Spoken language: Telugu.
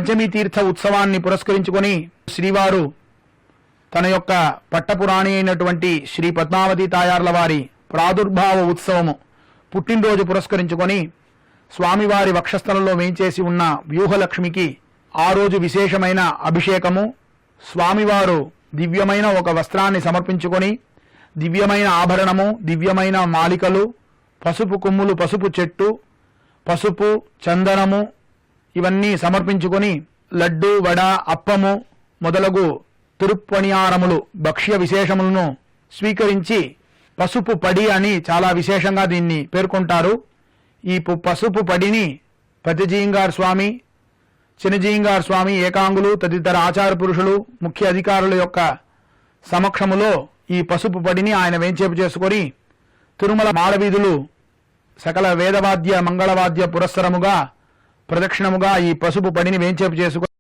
పంచమీ తీర్థ ఉత్సవాన్ని పురస్కరించుకొని శ్రీవారు తన యొక్క పట్టపురాణి అయినటువంటి శ్రీ పద్మావతి తాయార్ల వారి ప్రాదుర్భావ ఉత్సవము పుట్టినరోజు పురస్కరించుకొని స్వామివారి వక్షస్థలంలో వేయించేసి ఉన్న వ్యూహలక్ష్మికి ఆ రోజు విశేషమైన అభిషేకము, స్వామివారు దివ్యమైన ఒక వస్త్రాన్ని సమర్పించుకొని దివ్యమైన ఆభరణము, దివ్యమైన మాలికలు, పసుపు కొమ్ములు, పసుపు చెట్టు, పసుపు, చందనము ఇవన్నీ సమర్పించుకొని లడ్డు, వడ, అప్పము మొదలగు తిరుప్పణియారములు భక్ష్య విశేషములను స్వీకరించి పసుపు పడి అని చాలా విశేషంగా దీన్ని పేర్కొంటారు. ఈ పసుపు పడిని పెద్దజీయింగార్ స్వామి, చిన్నజీయింగార్ స్వామి, ఏకాంగులు తదితర ఆచార పురుషులు, ముఖ్య అధికారుల యొక్క సమక్షములో ఈ పసుపు పడిని ఆయన వేంచేపు చేసుకొని తిరుమల మాడవీధులు సకల వేదవాద్య మంగళవాద్య పురస్సరముగా ప్రదక్షిణముగా ఈ పసుపు పడిని వేంచేపు చేసుకొని